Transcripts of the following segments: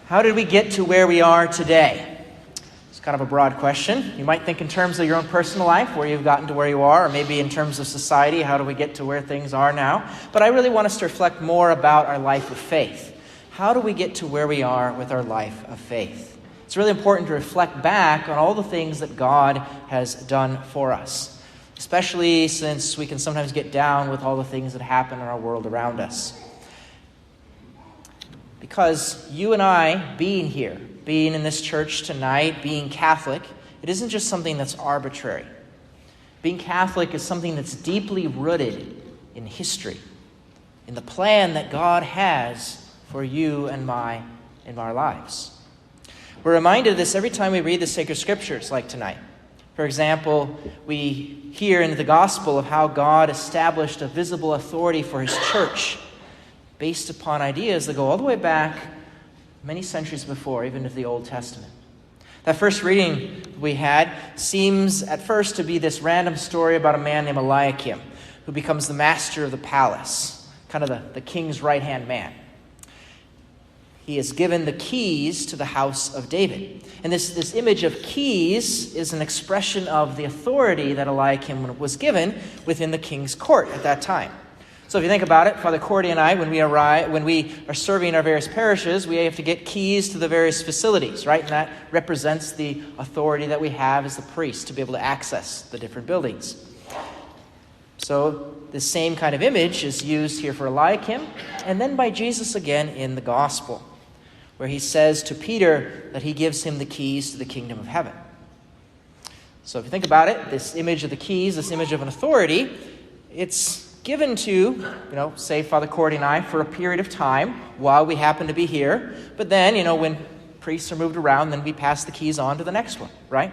How did we get to where we are today? It's kind of a broad question. You might think in terms of your own personal life, where you've gotten to where you are, or maybe in terms of society, how do we get to where things are now? But I really want us to reflect more about our life of faith. How do we get to where we are with our life of faith? It's really important to reflect back on all the things that God has done for us, especially since we can sometimes get down with all the things that happen in our world around us. Because you and I being here, being in this church tonight, being Catholic, it isn't just something that's arbitrary. Being Catholic is something that's deeply rooted in history, in the plan that God has for you and in our lives. We're reminded of this every time we read the sacred scriptures like tonight. For example, we hear in the gospel of how God established a visible authority for his church based upon ideas that go all the way back many centuries before, even to the Old Testament. That first reading we had seems at first to be this random story about a man named Eliakim, who becomes the master of the palace, kind of the king's right-hand man. He is given the keys to the house of David. And this image of keys is an expression of the authority that Eliakim was given within the king's court at that time. So if you think about it, Father Cordy and I, when we are serving our various parishes, we have to get keys to the various facilities, right? And that represents the authority that we have as the priest to be able to access the different buildings. So the same kind of image is used here for Eliakim, and then by Jesus again in the gospel, where he says to Peter that he gives him the keys to the kingdom of heaven. So if you think about it, this image of the keys, this image of an authority, it's given to, say Father Cordy and I for a period of time while we happen to be here. But then, when priests are moved around, then we pass the keys on to the next one, right?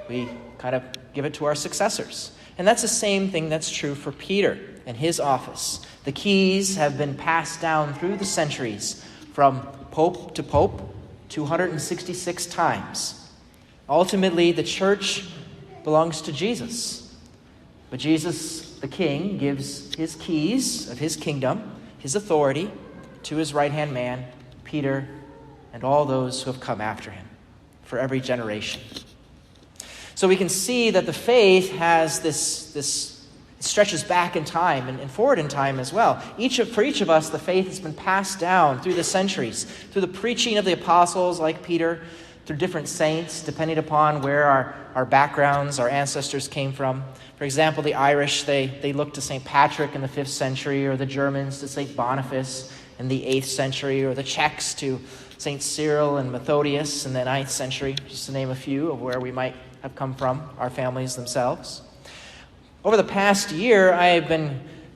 We kind of give it to our successors. And that's the same thing that's true for Peter and his office. The keys have been passed down through the centuries from pope to pope 266 times. Ultimately, the church belongs to Jesus. But Jesus, the king, gives his keys of his kingdom, his authority, to his right-hand man, Peter, and all those who have come after him for every generation. So we can see that the faith has this stretches back in time and forward in time as well. For each of us, the faith has been passed down through the centuries, through the preaching of the apostles like Peter, through different saints, depending upon where our backgrounds, our ancestors came from. For example, the Irish, they look to St. Patrick in the 5th century, or the Germans to St. Boniface in the 8th century, or the Czechs to St. Cyril and Methodius in the 9th century, just to name a few of where we might have come from, our families themselves. Over the past year,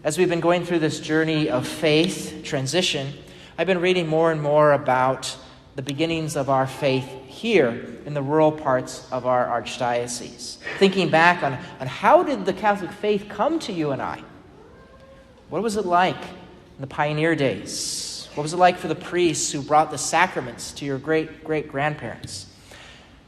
as we've been going through this journey of faith transition, I've been reading more and more about the beginnings of our faith here in the rural parts of our archdiocese. Thinking back on how did the Catholic faith come to you and I? What was it like in the pioneer days? What was it like for the priests who brought the sacraments to your great-great-grandparents?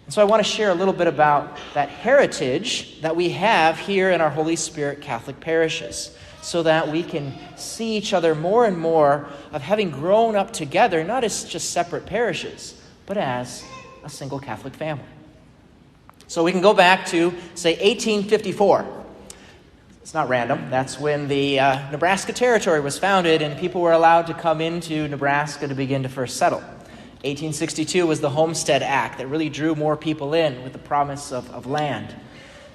And so I want to share a little bit about that heritage that we have here in our Holy Spirit Catholic parishes, so that we can see each other more and more of having grown up together, not as just separate parishes, but as a single Catholic family. So we can go back to, say, 1854. It's not random. That's when the Nebraska Territory was founded and people were allowed to come into Nebraska to begin to first settle. 1862 was the Homestead Act that really drew more people in with the promise of land.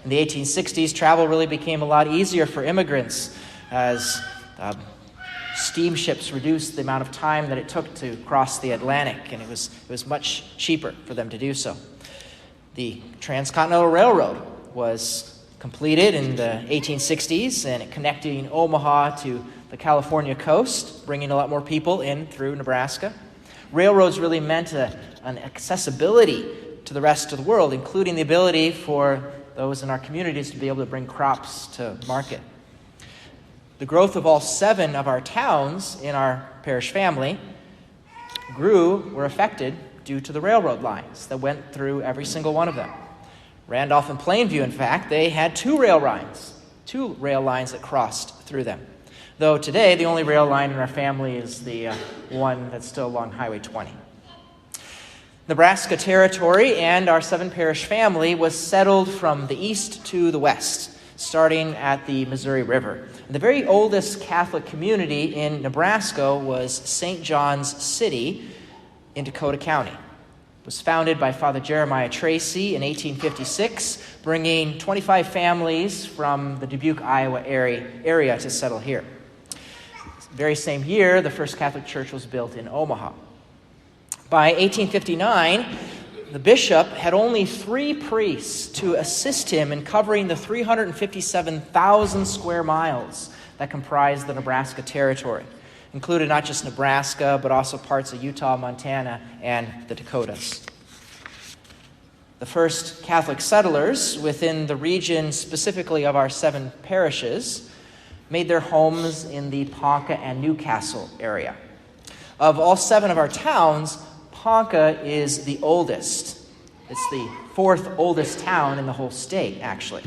In the 1860s, travel really became a lot easier for immigrants as steamships reduced the amount of time that it took to cross the Atlantic, and it was much cheaper for them to do so. The Transcontinental Railroad was completed in the 1860s, and it connecting Omaha to the California coast, bringing a lot more people in through Nebraska. Railroads really meant an accessibility to the rest of the world, including the ability for those in our communities to be able to bring crops to market. The growth of all 7 of our towns in our parish family were affected due to the railroad lines that went through every single one of them. Randolph and Plainview, in fact, they had 2 rail lines that crossed through them. Though today, the only rail line in our family is the one that's still along Highway 20. Nebraska Territory and our 7-parish family was settled from the east to the west, starting at the Missouri River. The very oldest Catholic community in Nebraska was St. John's City in Dakota County. It was founded by Father Jeremiah Tracy in 1856, bringing 25 families from the Dubuque, Iowa area to settle here. The very same year, the first Catholic church was built in Omaha. By 1859, the bishop had only 3 priests to assist him in covering the 357,000 square miles that comprised the Nebraska Territory. Included not just Nebraska, but also parts of Utah, Montana, and the Dakotas. The first Catholic settlers within the region, specifically of our 7 parishes, made their homes in the Ponca and Newcastle area. Of all 7 of our towns, Ponca is the oldest. It's the 4th oldest town in the whole state, actually.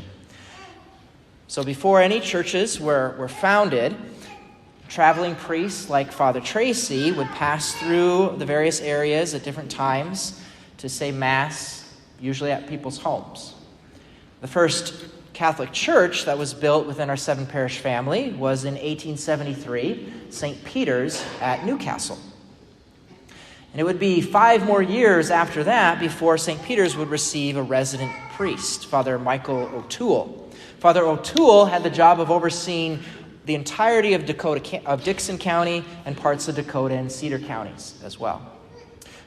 So before any churches were founded, traveling priests like Father Tracy would pass through the various areas at different times to say Mass, usually at people's homes. The first Catholic church that was built within our 7-parish family was in 1873, St. Peter's at Newcastle. And it would be 5 more years after that before St. Peter's would receive a resident priest, Father Michael O'Toole. Father O'Toole had the job of overseeing the entirety of Dixon County and parts of Dakota and Cedar counties as well.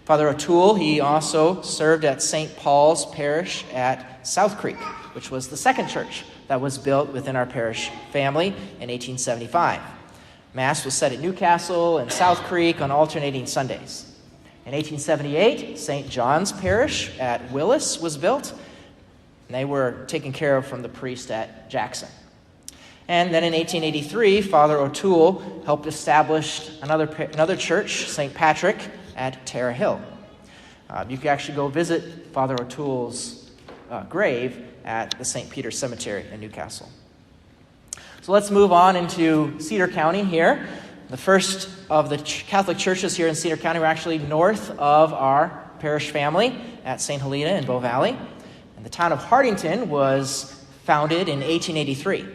Father O'Toole, he also served at St. Paul's Parish at South Creek, which was the second church that was built within our parish family in 1875. Mass was said at Newcastle and South Creek on alternating Sundays. In 1878, St. John's Parish at Willis was built, and they were taken care of from the priest at Jackson. And then in 1883, Father O'Toole helped establish another church, St. Patrick, at Tara Hill. You can actually go visit Father O'Toole's grave at the St. Peter Cemetery in Newcastle. So let's move on into Cedar County here. The first of the Catholic churches here in Cedar County were actually north of our parish family at St. Helena in Bow Valley. And the town of Hartington was founded in 1883.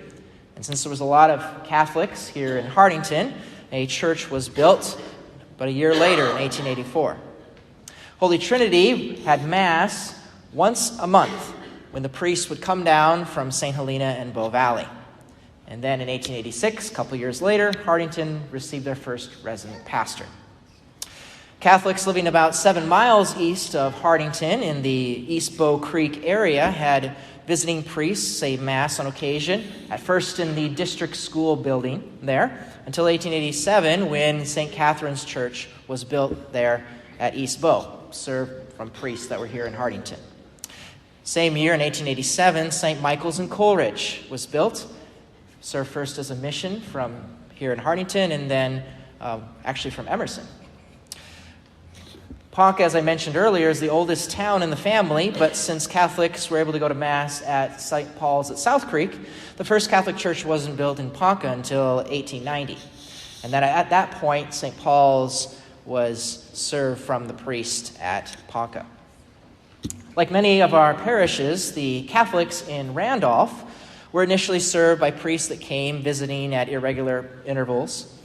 And since there was a lot of Catholics here in Hartington, a church was built but a year later in 1884. Holy Trinity had Mass once a month when the priest would come down from St. Helena and Bow Valley. And then in 1886, a couple years later, Hartington received their first resident pastor. Catholics living about 7 miles east of Hartington in the East Bow Creek area had visiting priests say Mass on occasion, at first in the district school building there, until 1887 when St. Catherine's Church was built there at East Bow, served from priests that were here in Hartington. Same year, in 1887, St. Michael's in Coleridge was built, served first as a mission from here in Hartington and then actually from Emerson. Ponca, as I mentioned earlier, is the oldest town in the family, but since Catholics were able to go to Mass at St. Paul's at South Creek, the first Catholic church wasn't built in Ponca until 1890. And then at that point, St. Paul's was served from the priest at Ponca. Like many of our parishes, the Catholics in Randolph were initially served by priests that came visiting at irregular intervals,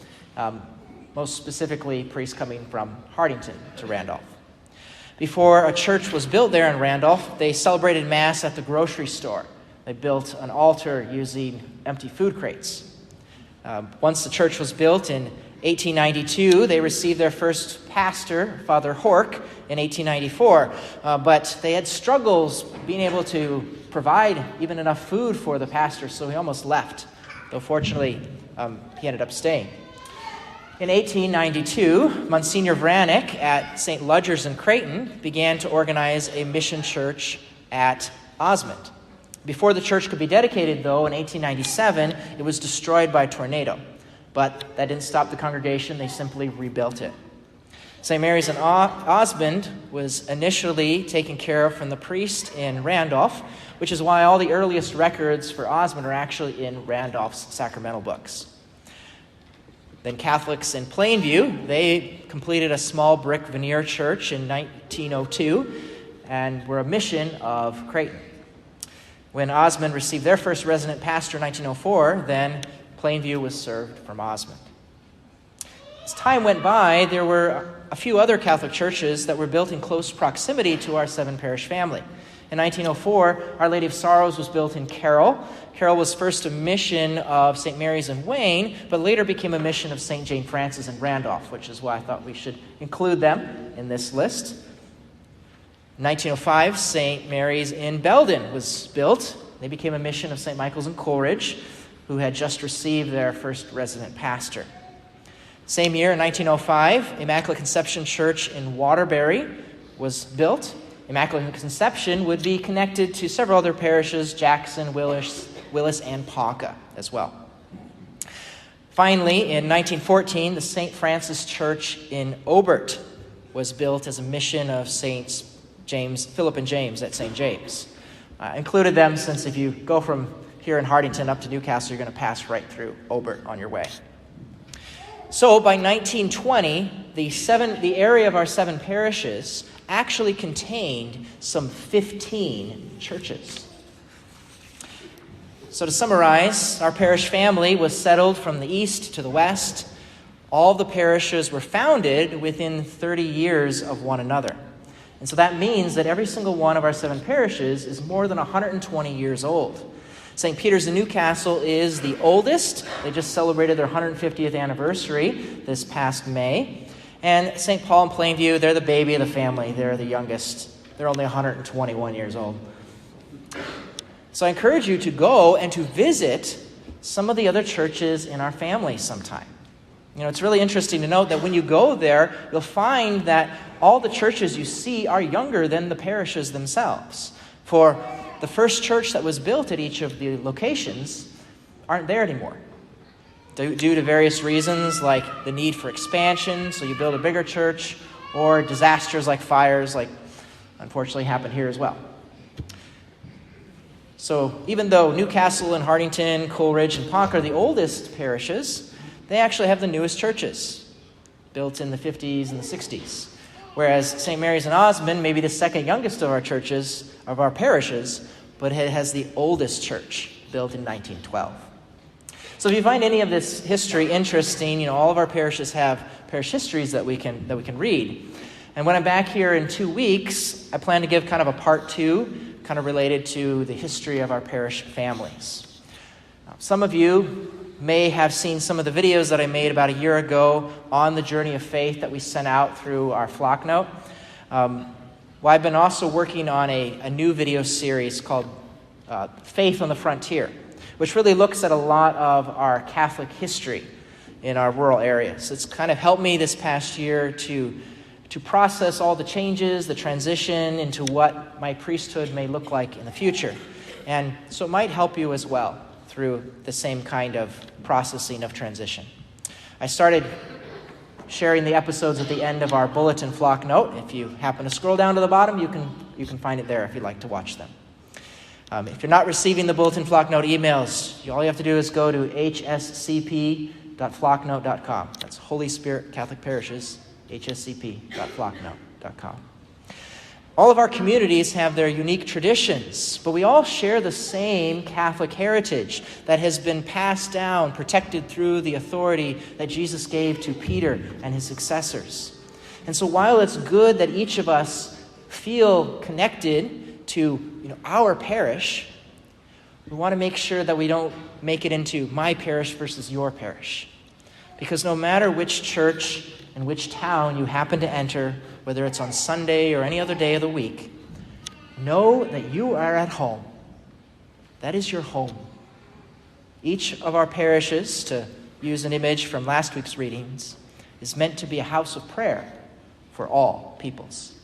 most specifically priests coming from Hartington to Randolph. Before a church was built there in Randolph, they celebrated Mass at the grocery store. They built an altar using empty food crates. Once the church was built in 1892, they received their first pastor, Father Hork, in 1894, but they had struggles being able to provide even enough food for the pastor, so he almost left, though fortunately he ended up staying. In 1892, Monsignor Vranek at St. Ludger's in Creighton began to organize a mission church at Osmond. Before the church could be dedicated, though, in 1897, it was destroyed by a tornado. But that didn't stop the congregation. They simply rebuilt it. St. Mary's in Osmond was initially taken care of from the priest in Randolph, which is why all the earliest records for Osmond are actually in Randolph's sacramental books. Then Catholics in Plainview, they completed a small brick veneer church in 1902 and were a mission of Creighton. When Osmond received their first resident pastor in 1904, then Plainview was served from Osmond. As time went by, there were a few other Catholic churches that were built in close proximity to our seven-parish family. In 1904, Our Lady of Sorrows was built in Carroll. Carroll was first a mission of St. Mary's in Wayne, but later became a mission of St. Jane Frances in Randolph, which is why I thought we should include them in this list. In 1905, St. Mary's in Belden was built. They became a mission of St. Michael's in Coleridge, who had just received their first resident pastor. Same year, in 1905, Immaculate Conception Church in Waterbury was built. Immaculate Conception would be connected to several other parishes, Jackson, Willis, and Ponca as well. Finally, in 1914, the St. Francis Church in Obert was built as a mission of Saints Philip and James at St. James. Included them since if you go from here in Hartington up to Newcastle, you're going to pass right through Obert on your way. So by 1920, the area of our seven parishes actually contained some 15 churches. So to summarize, our parish family was settled from the east to the west. All the parishes were founded within 30 years of one another. And so that means that every single one of our seven parishes is more than 120 years old. St. Peter's in Newcastle is the oldest. They just celebrated their 150th anniversary this past May. And St. Paul and Plainview, they're the baby of the family. They're the youngest. They're only 121 years old. So I encourage you to go and to visit some of the other churches in our family sometime. You know, it's really interesting to note that when you go there, you'll find that all the churches you see are younger than the parishes themselves. For the first church that was built at each of the locations aren't there anymore. Due to various reasons like the need for expansion, so you build a bigger church, or disasters like fires, like unfortunately happened here as well. So even though Newcastle and Hartington, Coleridge, and Ponca are the oldest parishes, they actually have the newest churches, built in the 50s and the 60s. Whereas St. Mary's and Osmond may be the second youngest of our churches, of our parishes, but it has the oldest church, built in 1912. So if you find any of this history interesting, all of our parishes have parish histories that we can read. And when I'm back here in 2 weeks, I plan to give kind of a part 2, kind of related to the history of our parish families. Some of you may have seen some of the videos that I made about a year ago on the journey of faith that we sent out through our flock note. I've been also working on a new video series called Faith on the Frontier, which really looks at a lot of our Catholic history in our rural areas. It's kind of helped me this past year to process all the changes, the transition into what my priesthood may look like in the future. And so it might help you as well through the same kind of processing of transition. I started sharing the episodes at the end of our bulletin flock note. If you happen to scroll down to the bottom, you can find it there if you'd like to watch them. If you're not receiving the bulletin flock note emails, all you have to do is go to hscp.flocknote.com. That's Holy Spirit Catholic Parishes, hscp.flocknote.com. All of our communities have their unique traditions, but we all share the same Catholic heritage that has been passed down, protected through the authority that Jesus gave to Peter and his successors. And so while it's good that each of us feel connected to our parish, we want to make sure that we don't make it into my parish versus your parish. Because no matter which church and which town you happen to enter, whether it's on Sunday or any other day of the week, know that you are at home. That is your home. Each of our parishes, to use an image from last week's readings, is meant to be a house of prayer for all peoples.